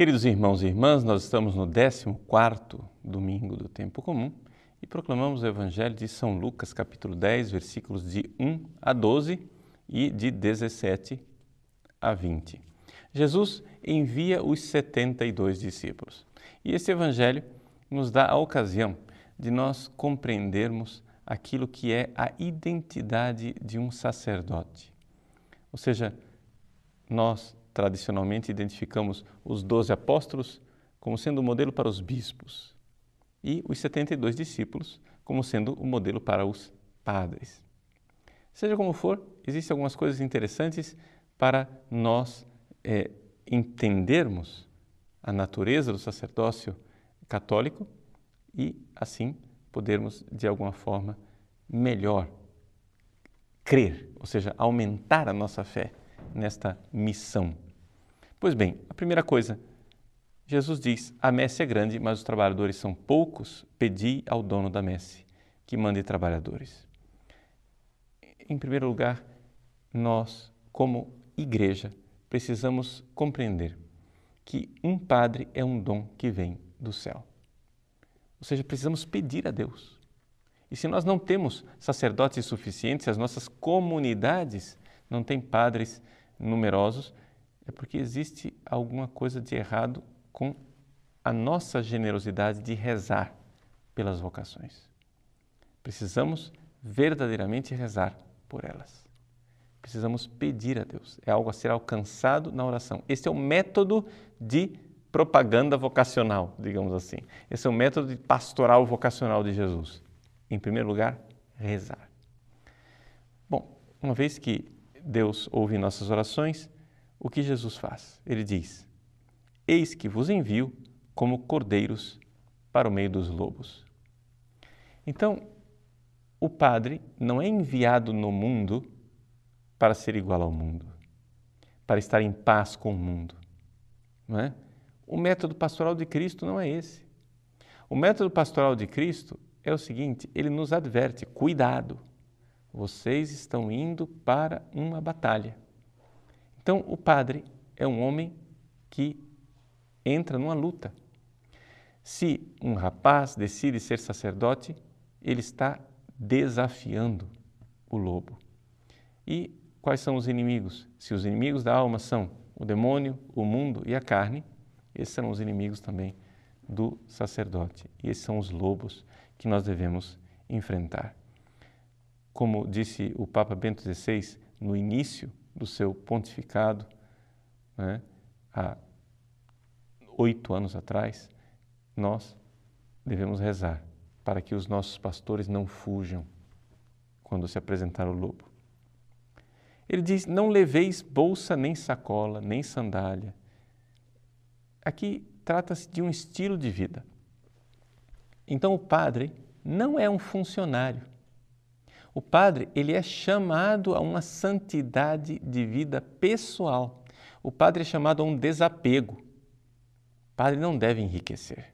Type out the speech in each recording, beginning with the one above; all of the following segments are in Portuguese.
Queridos irmãos e irmãs, nós estamos no 14º domingo do tempo comum e proclamamos o Evangelho de São Lucas, capítulo 10, versículos de 1 a 12 e de 17 a 20. Jesus envia os 72 discípulos e esse Evangelho nos dá a ocasião de nós compreendermos aquilo que é a identidade de um sacerdote. Ou seja, nós tradicionalmente identificamos os 12 apóstolos como sendo o modelo para os bispos e os 72 discípulos como sendo o modelo para os padres. Seja como for, existem algumas coisas interessantes para nós entendermos a natureza do sacerdócio católico e, assim, podermos, de alguma forma, melhor crer, ou seja, aumentar a nossa fé nesta missão. Pois bem, a primeira coisa, Jesus diz, a messe é grande, mas os trabalhadores são poucos, pedi ao dono da messe que mande trabalhadores. Em primeiro lugar, nós, como igreja, precisamos compreender que um padre é um dom que vem do céu. Ou seja, precisamos pedir a Deus. E se nós não temos sacerdotes suficientes, as nossas comunidades não têm padres numerosos, é porque existe alguma coisa de errado com a nossa generosidade de rezar pelas vocações. Precisamos verdadeiramente rezar por elas. Precisamos pedir a Deus. É algo a ser alcançado na oração. Este é o método de propaganda vocacional, digamos assim. Esse é o método de pastoral vocacional de Jesus. Em primeiro lugar, rezar. Bom, uma vez que Deus ouve nossas orações, o que Jesus faz? Ele diz, eis que vos envio como cordeiros para o meio dos lobos. Então, o padre não é enviado no mundo para ser igual ao mundo, para estar em paz com o mundo, não é? O método pastoral de Cristo não é esse. O método pastoral de Cristo é o seguinte, ele nos adverte, cuidado, vocês estão indo para uma batalha. Então, o padre é um homem que entra numa luta. Se um rapaz decide ser sacerdote, ele está desafiando o lobo. E quais são os inimigos? Se os inimigos da alma são o demônio, o mundo e a carne, esses são os inimigos também do sacerdote. E esses são os lobos que nós devemos enfrentar. Como disse o Papa Bento XVI no início do seu pontificado, né, há 8 anos atrás, nós devemos rezar para que os nossos pastores não fujam quando se apresentar o lobo. Ele diz, não leveis bolsa, nem sacola, nem sandália. Aqui trata-se de um estilo de vida. Então o padre não é um funcionário. O padre, ele é chamado a uma santidade de vida pessoal. O padre é chamado a um desapego. O padre não deve enriquecer.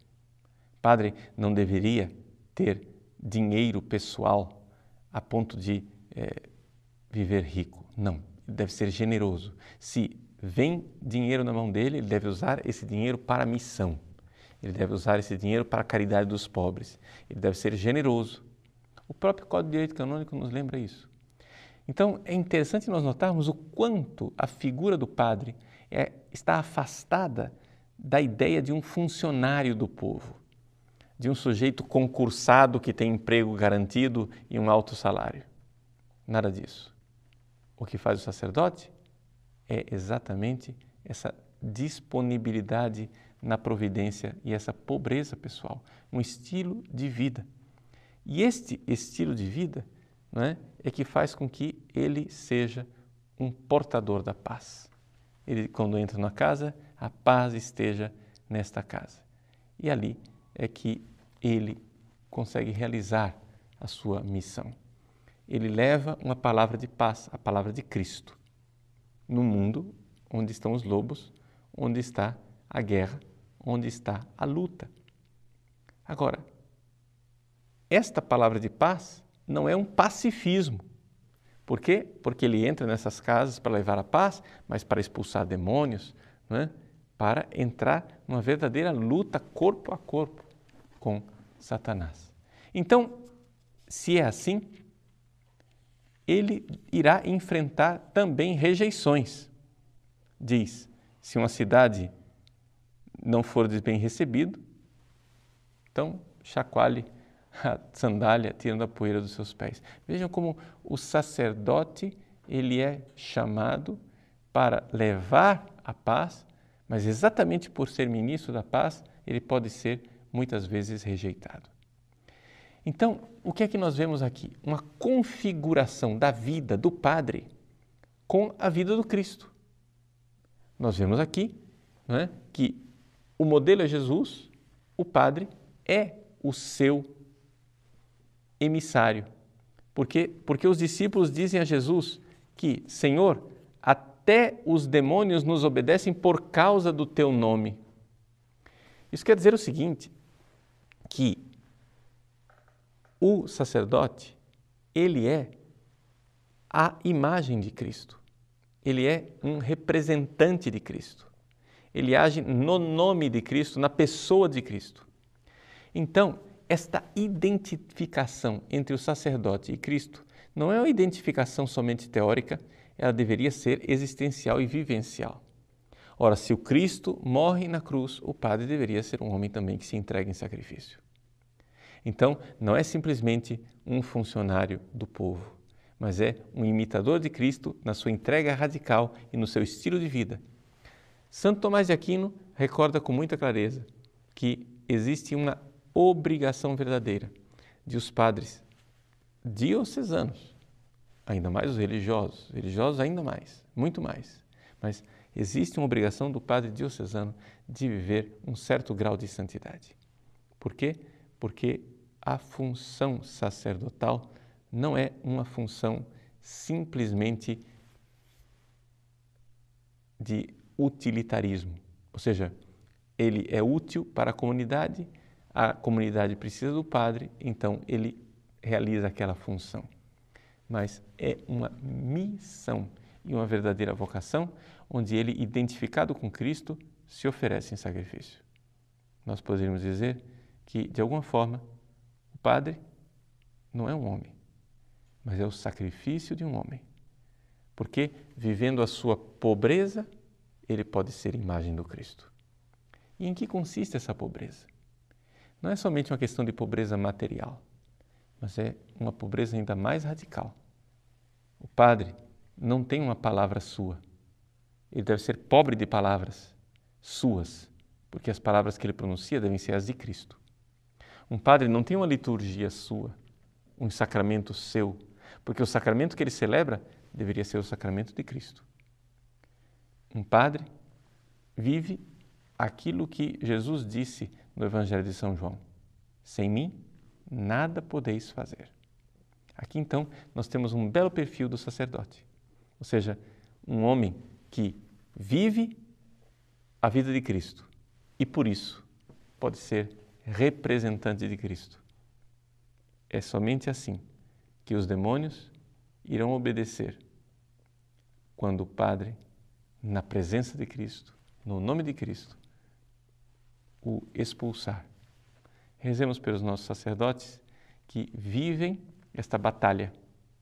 O padre não deveria ter dinheiro pessoal a ponto de viver rico. Não, ele deve ser generoso. Se vem dinheiro na mão dele, ele deve usar esse dinheiro para a missão. Ele deve usar esse dinheiro para a caridade dos pobres. Ele deve ser generoso. O próprio Código de Direito Canônico nos lembra isso. Então, é interessante nós notarmos o quanto a figura do padre está afastada da ideia de um funcionário do povo, de um sujeito concursado que tem emprego garantido e um alto salário. Nada disso. O que faz o sacerdote é exatamente essa disponibilidade na providência e essa pobreza pessoal, um estilo de vida. E este estilo de vida, não é que faz com que ele seja um portador da paz. Ele, quando entra na casa, a paz esteja nesta casa. E ali é que ele consegue realizar a sua missão. Ele leva uma palavra de paz, a palavra de Cristo, no mundo onde estão os lobos, onde está a guerra, onde está a luta. Agora, esta palavra de paz não é um pacifismo. Por quê? Porque ele entra nessas casas para levar a paz, mas para expulsar demônios, não é? para entrar numa verdadeira luta corpo a corpo com Satanás. Então, se é assim, ele irá enfrentar também rejeições. Diz, se uma cidade não for bem recebido, então chacoalhe a sandália, tirando a poeira dos seus pés. Vejam como o sacerdote, ele é chamado para levar a paz, mas exatamente por ser ministro da paz, ele pode ser muitas vezes rejeitado. Então, o que é que nós vemos aqui? Uma configuração da vida do padre com a vida do Cristo. Nós vemos aqui, não é, que o modelo é Jesus, o padre é o seu emissário. Porque os discípulos dizem a Jesus que, Senhor, até os demônios nos obedecem por causa do teu nome. Isso quer dizer o seguinte, que o sacerdote, ele é a imagem de Cristo. Ele é um representante de Cristo. Ele age no nome de Cristo, na pessoa de Cristo. Então, esta identificação entre o sacerdote e Cristo não é uma identificação somente teórica, ela deveria ser existencial e vivencial. Ora, se o Cristo morre na cruz, o padre deveria ser um homem também que se entrega em sacrifício. Então, não é simplesmente um funcionário do povo, mas é um imitador de Cristo na sua entrega radical e no seu estilo de vida. Santo Tomás de Aquino recorda com muita clareza que existe uma obrigação verdadeira de os padres diocesanos, ainda mais os religiosos ainda mais, muito mais, mas existe uma obrigação do padre diocesano de viver um certo grau de santidade. Por quê? Porque a função sacerdotal não é uma função simplesmente de utilitarismo, ou seja, ele é útil para a comunidade precisa do padre, então ele realiza aquela função. Mas é uma missão e uma verdadeira vocação onde ele, identificado com Cristo, se oferece em sacrifício. Nós poderíamos dizer que, de alguma forma, o padre não é um homem, mas é o sacrifício de um homem. Porque, vivendo a sua pobreza, ele pode ser imagem do Cristo. E em que consiste essa pobreza? Não é somente uma questão de pobreza material, mas é uma pobreza ainda mais radical. O padre não tem uma palavra sua. Ele deve ser pobre de palavras suas, porque as palavras que ele pronuncia devem ser as de Cristo. Um padre não tem uma liturgia sua, um sacramento seu, porque o sacramento que ele celebra deveria ser o sacramento de Cristo. Um padre vive aquilo que Jesus disse no Evangelho de São João: sem mim, nada podeis fazer. Aqui então nós temos um belo perfil do sacerdote, ou seja, um homem que vive a vida de Cristo e por isso pode ser representante de Cristo. É somente assim que os demônios irão obedecer quando o padre, na presença de Cristo, no nome de Cristo, o expulsar. Rezemos pelos nossos sacerdotes que vivem esta batalha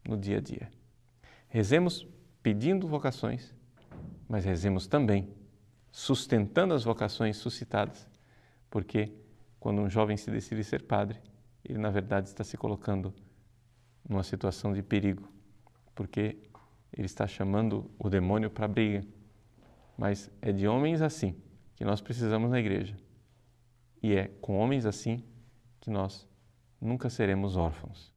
no dia a dia. Rezemos pedindo vocações, mas rezemos também sustentando as vocações suscitadas, porque quando um jovem se decide ser padre, ele na verdade está se colocando numa situação de perigo, porque ele está chamando o demônio para a briga. Mas é de homens assim que nós precisamos na igreja. E é com homens assim que nós nunca seremos órfãos.